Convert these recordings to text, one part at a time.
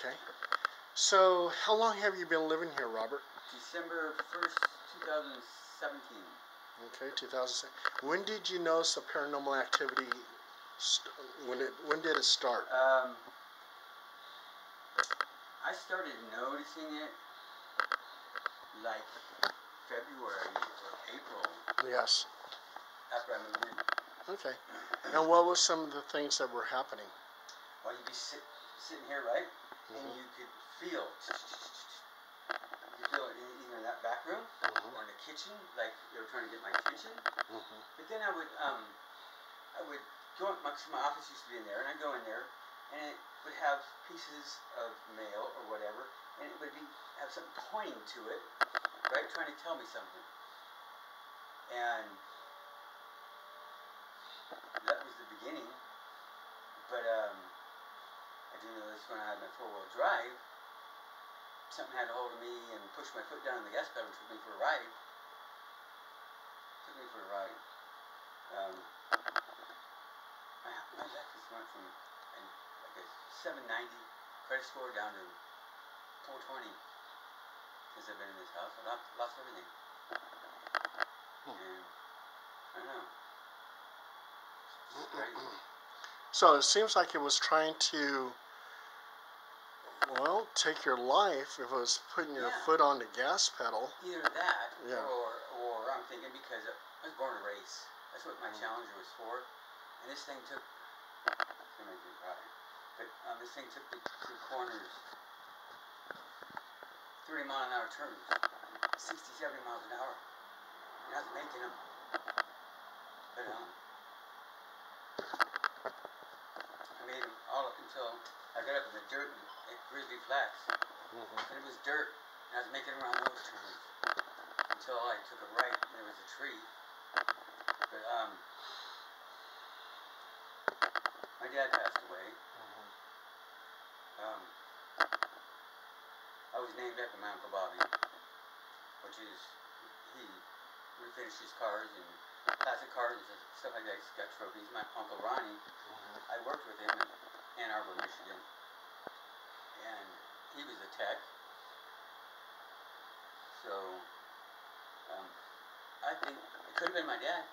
Okay. So, how long have you been living here, Robert? December 1st, 2017. Okay, 2007. When did you notice the paranormal activity? When did it start? I started noticing it like February or April. Yes. After I moved in. Okay. And what were some of the things that were happening? Well, you'd be sitting here, right? And you could feel it either in that back room or in the kitchen, like they were trying to get my attention. But then I would go, my office used to be in there, and I'd go in there, and it would have pieces of mail or whatever, and it would have something pointing to it, right, trying to tell me something. And that was the beginning. But I do know this when I had my four-wheel drive, something had a hold of me and pushed my foot down on the gas pedal and took me for a ride. My life just went from like a 790 credit score down to 420 since I've been in this house. I lost everything. And I don't know. It's crazy. So it seems like it was trying to, well, take your life if it was putting your foot on the gas pedal. Either that, or I'm thinking because I was born to race. That's what my Challenger was for. And this thing took, it's going to make me cry, but this thing took the corners, 30-mile-an-hour turns, 60, 70 miles an hour. And I was making them. But I made them all up until I got up in the dirt at Grizzly Flats. And it was dirt, and I was making around those turns until I took a right and there was a tree. But my dad passed away. I was named after my Uncle Bobby, which is, he refinished his cars and classic cars and stuff like that. He's got trophies. My Uncle Ronnie, I worked with him in Ann Arbor, Michigan, and he was a tech. So, I think it could have been my dad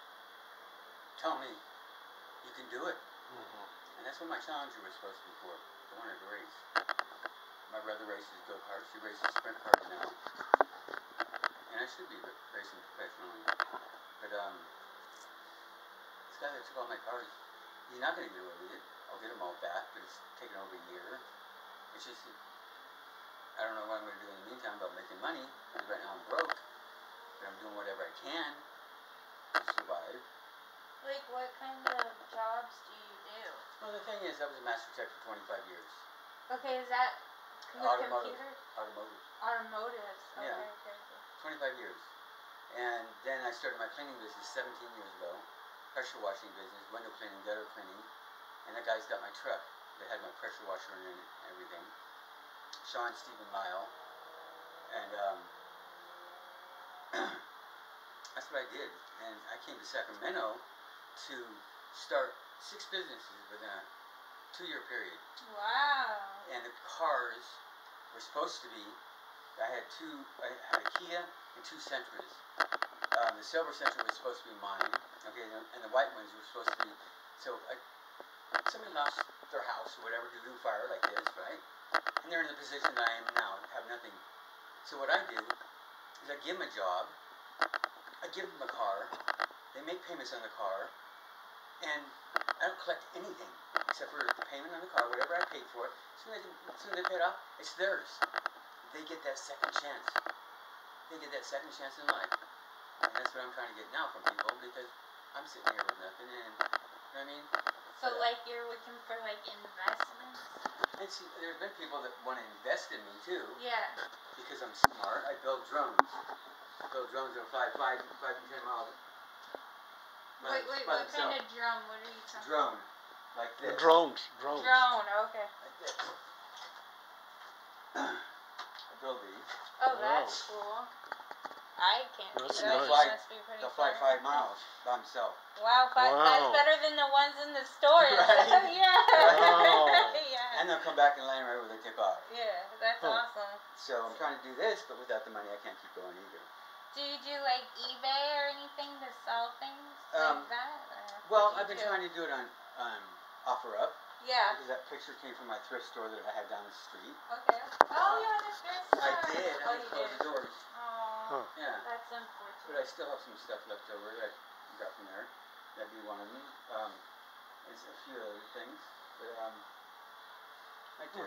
telling me, you can do it. And that's what my Challenger was supposed to be for. I wanted to race. My brother races go-karts. He races sprint cars now. And I should be racing professionally. But this guy that took all my cars, he's not going to get away with it. I'll get them all back, but it's taken over a year. It's just, I don't know what I'm going to do in the meantime about making money, because right now I'm broke. But I'm doing whatever I can to survive. Like, what kind of jobs do you do? Well, the thing is, I was a master tech for 25 years. Okay, is that with computers? Automotives. Okay, Yeah. okay. 25 years. And then I started my cleaning business 17 years ago. Pressure washing business, window cleaning, gutter cleaning. And that guy's got my truck that had my pressure washer in it and everything. Sean Stephen Lyle. And that's what I did. And I came to Sacramento to start 6 businesses within a 2-year period. Wow. And the cars were supposed to be, I had a Kia and 2 Sentras. The silver Sentra was supposed to be mine, okay, and the white ones were supposed to be, so somebody lost their house or whatever due to a fire like this, right? And they're in the position that I am now, have nothing. So what I do is I give them a job, I give them a car, they make payments on the car, and I don't collect anything except for the payment on the car, whatever I paid for it. As soon as they pay it off, it's theirs. They get that second chance. They get that second chance in life. And that's what I'm trying to get now from people, because I'm sitting here with nothing, and, you know what I mean? So, like, you're looking for, like, investments? And see, there's been people that want to invest in me, too. Yeah. Because I'm smart. I build drones. I build drones that fly 5 to 10 miles. Wait, what kind of drone? What are you talking about? Drone. Like this. Drones. Drone, okay. Like this. I build these. Oh, that's cool. I can't do that. Nice. They'll fly 5 miles by themselves. Wow, that's better than the ones in the stores. Right? Yeah. Wow. Yeah. And they'll come back and land right where they took off. Yeah. that's awesome. So I'm trying to do this, but without the money, I can't keep going either. Do you do like eBay or anything to sell things like that? Well, I've been trying to do it on OfferUp. Yeah. Because that picture came from my thrift store that I had down the street. Okay. Oh, you had a thrift store. I did. Oh, I closed the doors. Oh, yeah. That's unfortunate. But I still have some stuff left over that I got from there. That'd be one of them. There's a few other things, but I do.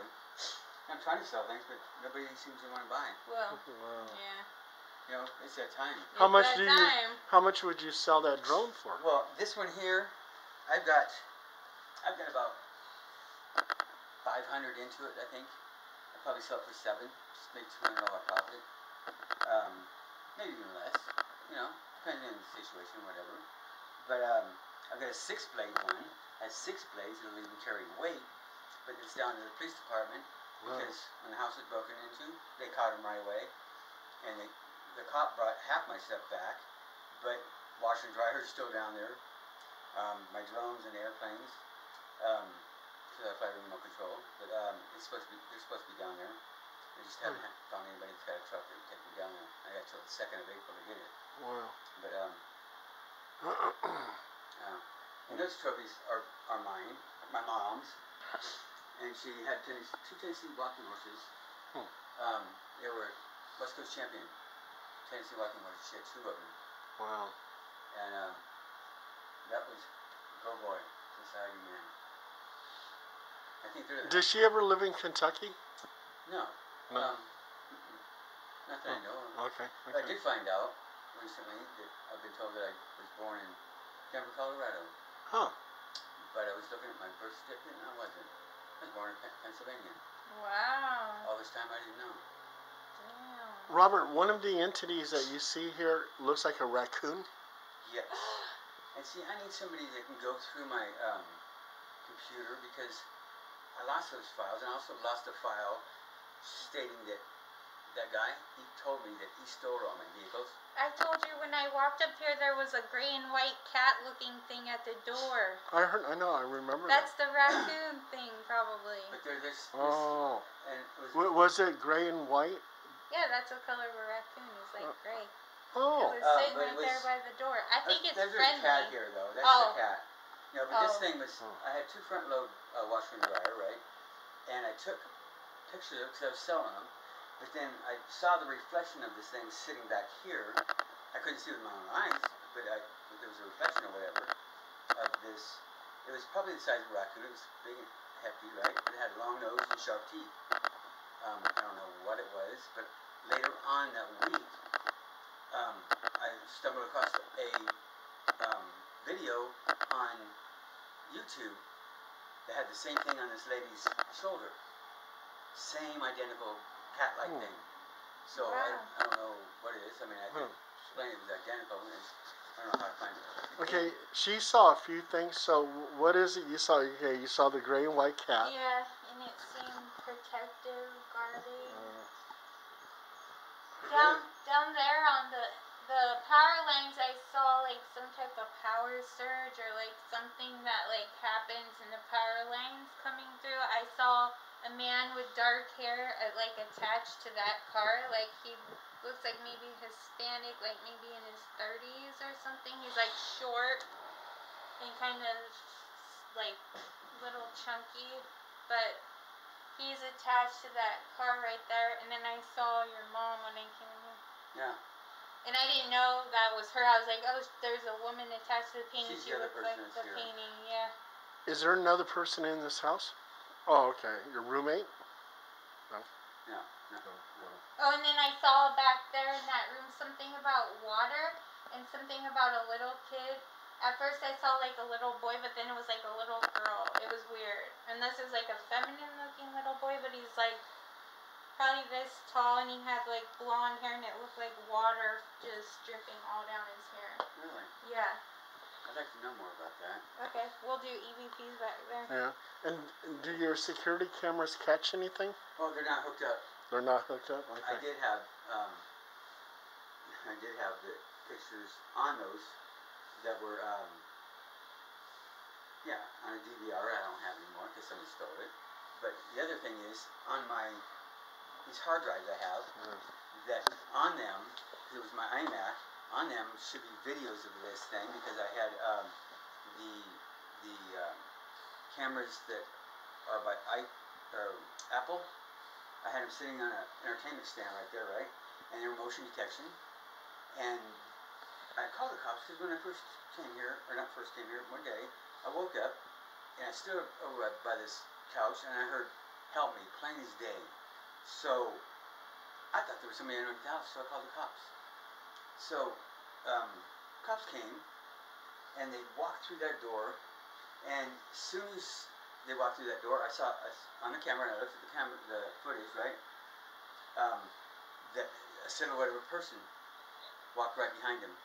I'm trying to sell things, but nobody seems to want to buy. Well, yeah. You know, it's that time. How much would you sell that drone for? Well, this one here, I've got about 500 into it, I think. I'll probably sell it for $7, just make $200 profit. Maybe even less, you know, depending on the situation, whatever. But I've got a 6-blade one. It has 6 blades. It'll even carry weight, but it's down to the police department because when the house was broken into, they caught him right away, and the cop brought half my stuff back, but washer and dryer is still down there. My drones and airplanes. So I fly remote control, but they're supposed to be down there. They just haven't found anybody that's got a truck that would take me down there. I got till the 2nd of April to get it. Wow. But and those trophies are mine, my mom's, and she had 2 Tennessee walking horses. They were West Coast champion Tennessee walking horses. She had 2 of them. Wow. And that was oh boy, society man. I think they're. Did she ever live in Kentucky? No. No. Not that I know of. Okay. But I did find out recently that I've been told that I was born in Denver, Colorado. Huh. But I was looking at my birth certificate and I wasn't. I was born in Pennsylvania. Wow. All this time I didn't know. Damn. Robert, one of the entities that you see here looks like a raccoon? Yes. And see, I need somebody that can go through my computer because I lost those files, and I also lost a file stating that guy, he told me that he stole all my vehicles. I told you when I walked up here there was a gray and white cat looking thing at the door. I remember That's the raccoon thing, probably. But there's this and was it gray and white? Yeah, that's the color of a raccoon. It's like gray. Oh. It was sitting right there by the door. I think it's friendly. There's a cat here, though. That's the cat. You know, but this thing was, I had 2 front-load washer and dryer, right? And I took pictures of it because I was selling them. But then I saw the reflection of this thing sitting back here. I couldn't see with my own eyes, but there was a reflection or whatever of this. It was probably the size of a raccoon. It was big and hefty, right? It had a long nose and sharp teeth. I don't know what it was, but later on that week, I stumbled across a video on YouTube that had the same thing on this lady's shoulder. Same identical cat-like thing. So I don't know what it is. I mean, I can explain it was identical. I don't know how to find it. Okay, she saw a few things. So what is it you saw? Okay, you saw the gray and white cat. Yeah, and it seemed protective, guarding. Down there on the power lines, I saw like some type of power surge or like something that like happens in the power lines coming through. I saw a man with dark hair like attached to that car. Like he looks like maybe Hispanic, like maybe in his 30s or something. He's like short and kind of like little chunky, but he's attached to that car right there. And then I saw your mom when I came in. Yeah. And I didn't know that was her. I was like, oh, there's a woman attached to the painting. She's she the other looks person like that's the here. painting, yeah. Is there another person in this house? Oh, okay. Your roommate? No. No. Oh, and then I saw back there in that room something about water and something about a little kid. At first I saw like a little boy, but then it was like a little girl. It was weird. And this is like a feminine looking little boy, but he's like probably this tall, and he had like blonde hair, and it looked like water just dripping all down his hair. Really? Yeah. I'd like to know more about that. Okay, we'll do EVPs back there. Yeah. And do your security cameras catch anything? Oh, they're not hooked up. They're not hooked up? Okay. I did have the pictures on those that were, on a DVR. I don't have anymore because somebody stole it. But the other thing is, on my these hard drives I have that on them, it was my iMac, on them should be videos of this thing because I had the cameras that are by Apple. I had them sitting on an entertainment stand right there, right? And they were motion detection. And I called the cops because when I first came here, or not first came here, one day, I woke up and I stood over by this couch and I heard, "Help me," plain as day. So I thought there was somebody in the house, so I called the cops. So cops came and they walked through that door, and as soon as they walked through that door, I saw on the camera, and I looked at the camera, the footage, right? That a silhouette of a person walked right behind him.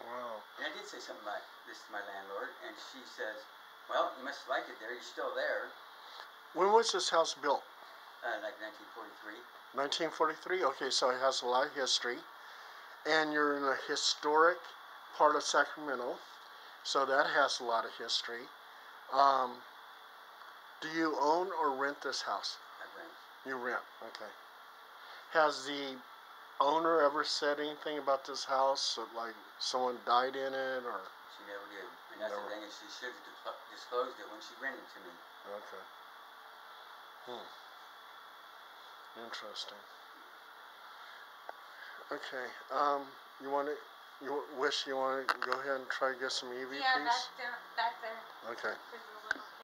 Wow. And I did say something like this to my landlord, and she says, "Well, you must like it there. You're still there." When was this house built? Like 1943. 1943? Okay, so it has a lot of history. And you're in a historic part of Sacramento, so that has a lot of history. Do you own or rent this house? I rent. You rent, okay. Has the owner ever said anything about this house, like someone died in it, or? She never did. And that's the thing, is she should have disclosed it when she rented to me. Okay. Interesting. Okay. You want to go ahead and try to get some EVPs? Yeah, that's there. Okay. There's a little